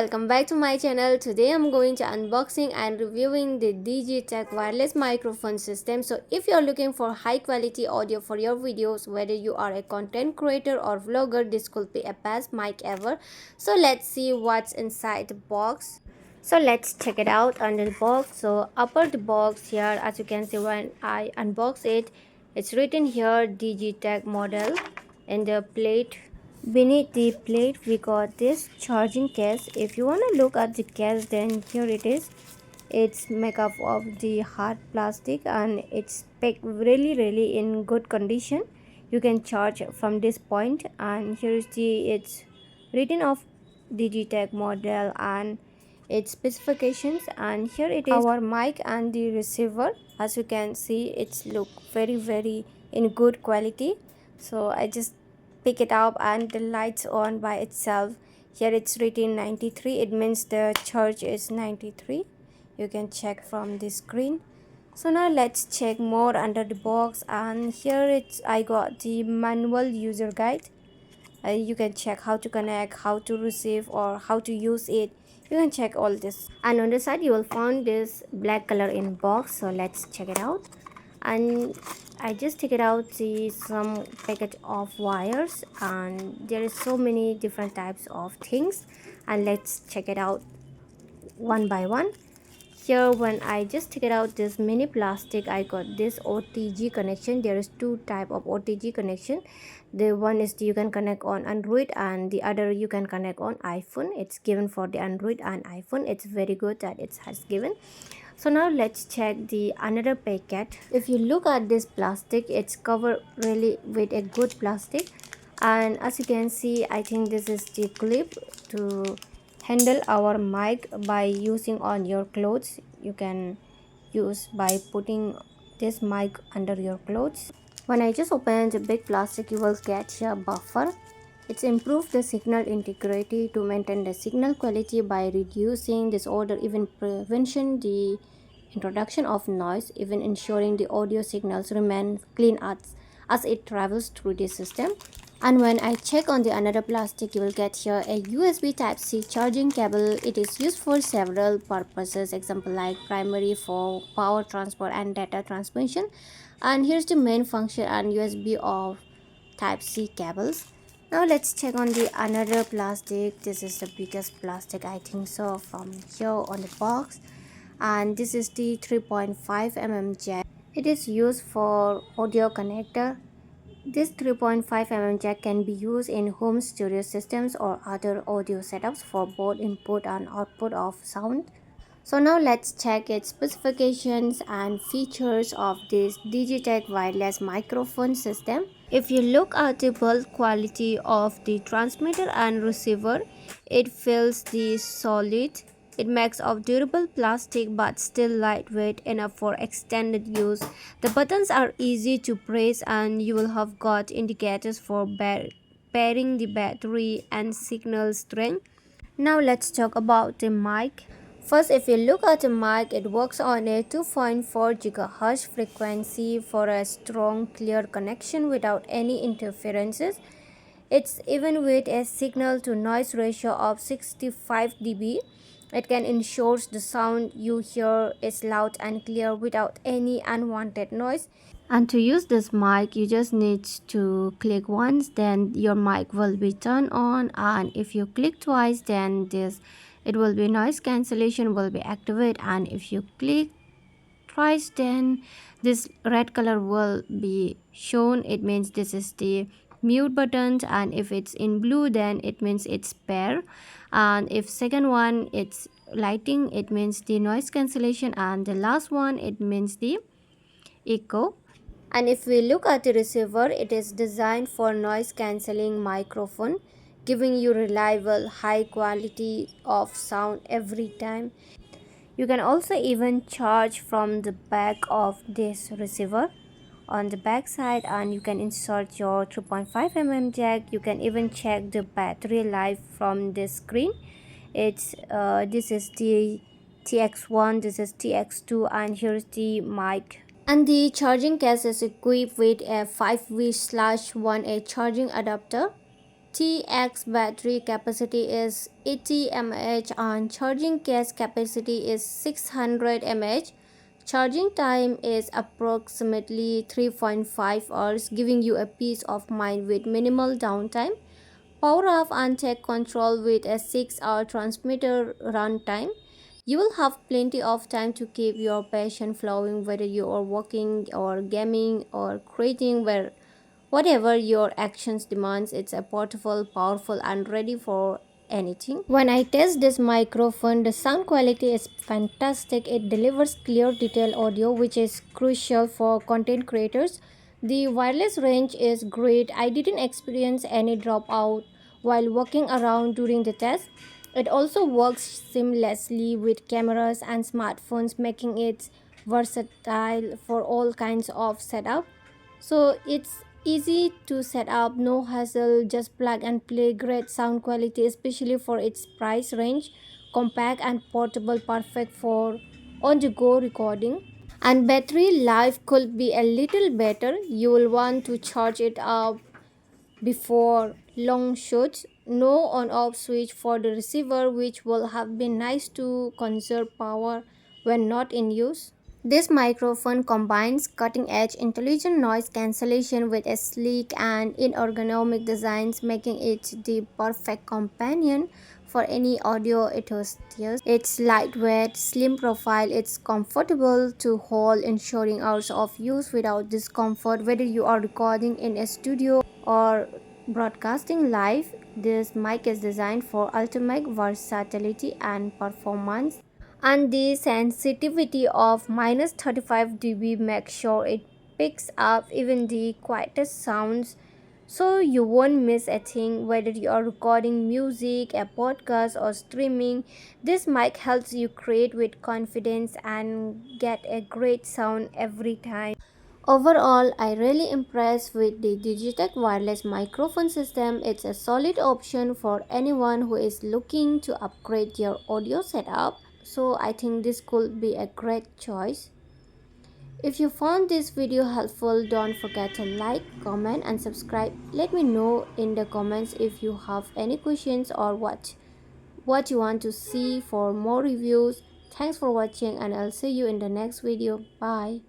welcome back to my channel. Today I'm going to unboxing and reviewing the Digitek wireless microphone system. So if you're looking for high quality audio for your videos, whether you are a content creator or vlogger, this could be a best mic ever. So let's see what's inside the box. So let's check it out under the box. So upper the box here, as you can see when I unbox it, it's written here Digitek model. And the plate, beneath the plate we got this charging case. If you want to look at the case, then here it is. It's made up of the hard plastic and it's packed really in good condition. You can charge from this point, and here's the it's written of Digitek model and its specifications. And here it is our mic and the receiver. As you can see, it's look very in good quality. So I just pick it up and the lights on by itself. Here it's written 93, it means the charge is 93. You can check from the screen. So now let's check more under the box, and here I got the manual user guide. You can check how to connect, how to receive, or how to use it. You can check all this, and on the side you will find this black color in box. So let's check it out. And I just take it out some packet of wires, and there is so many different types of things, and let's check it out one by one. Here when I just take it out this mini plastic, I got this OTG connection. There is two type of OTG connection. The one is you can connect on Android, and the other you can connect on iPhone. It's given for the Android and iPhone. It's very good that it has given. So now let's check the another packet. If you look at this plastic, it's covered really with a good plastic, and as you can see, I think this is the clip to handle our mic by using on your clothes. You can use by putting this mic under your clothes. When I just open the big plastic, you will get here buffer. It's improved the signal integrity to maintain the signal quality by reducing disorder, even prevention the introduction of noise, even ensuring the audio signals remain clean as it travels through the system. And when I check on the another plastic, you will get here a USB Type-C charging cable. It is used for several purposes, example like primary for power transfer and data transmission. And here's the main function and USB of Type-C cables. Now let's check on the another plastic. This is the biggest plastic, I think so, from here on the box. And this is the 3.5 mm jack. It is used for audio connector. This 3.5 mm jack can be used in home studio systems or other audio setups for both input and output of sound. So now let's check its specifications and features of this Digitek wireless microphone system. If you look at the build quality of the transmitter and receiver, it feels the solid. It makes of durable plastic but still lightweight enough for extended use. The buttons are easy to press, and you will have got indicators for pairing the battery and signal strength. Now let's talk about the mic. First, if you look at the mic, it works on a 2.4 GHz frequency for a strong, clear connection without any interferences. It's even with a signal to noise ratio of 65 dB. It can ensure the sound you hear is loud and clear without any unwanted noise. And to use this mic, you just need to click once, then your mic will be turned on, and if you click twice, then it will be noise cancellation will be activated, and if you click twice, then this red color will be shown. It means this is the mute button, and if it's in blue, then it means it's pair, and if second one it's lighting, it means the noise cancellation, and the last one it means the echo. And if we look at the receiver, it is designed for noise cancelling microphone, giving you reliable high quality of sound every time. You can also even charge from the back of this receiver on the back side, and you can insert your 3.5 mm jack. You can even check the battery life from this screen. It's this is the TX1, this is TX2, and here's the mic. And the charging case is equipped with a 5V/1A charging adapter. TX battery capacity is 80 mAh and charging case capacity is 600 mAh. Charging time is approximately 3.5 hours, giving you a peace of mind with minimal downtime. Power off and take control with a 6-hour transmitter runtime. You will have plenty of time to keep your passion flowing, whether you are working or gaming or creating whatever your actions demands. It's a portable, powerful and ready for anything. When I test this microphone, the sound quality is fantastic. It delivers clear detailed audio, which is crucial for content creators. The wireless range is great. I didn't experience any dropout while walking around during the test. It also works seamlessly with cameras and smartphones, making it versatile for all kinds of setup. So it's easy to set up, no hassle, just plug and play. Great sound quality, especially for its price range, compact and portable, perfect for on the go recording. And battery life could be a little better. You will want to charge it up before long shoots. No on off switch for the receiver, which will have been nice to conserve power when not in use. This microphone combines cutting-edge intelligent noise cancellation with a sleek and ergonomic designs, making it the perfect companion for any audio enthusiast. Its lightweight, slim profile, it's comfortable to hold, ensuring hours of use without discomfort. Whether you are recording in a studio or broadcasting live, this mic is designed for ultimate versatility and performance. And the sensitivity of minus 35 dB makes sure it picks up even the quietest sounds, so you won't miss a thing. Whether you are recording music, a podcast or streaming, this mic helps you create with confidence and get a great sound every time. Overall, I really impressed with the Digitek wireless microphone system. It's a solid option for anyone who is looking to upgrade their audio setup. So I think this could be a great choice. If you found this video helpful, don't forget to like, comment and subscribe. Let me know in the comments if you have any questions or what you want to see for more reviews. Thanks for watching and I'll see you in the next video. Bye.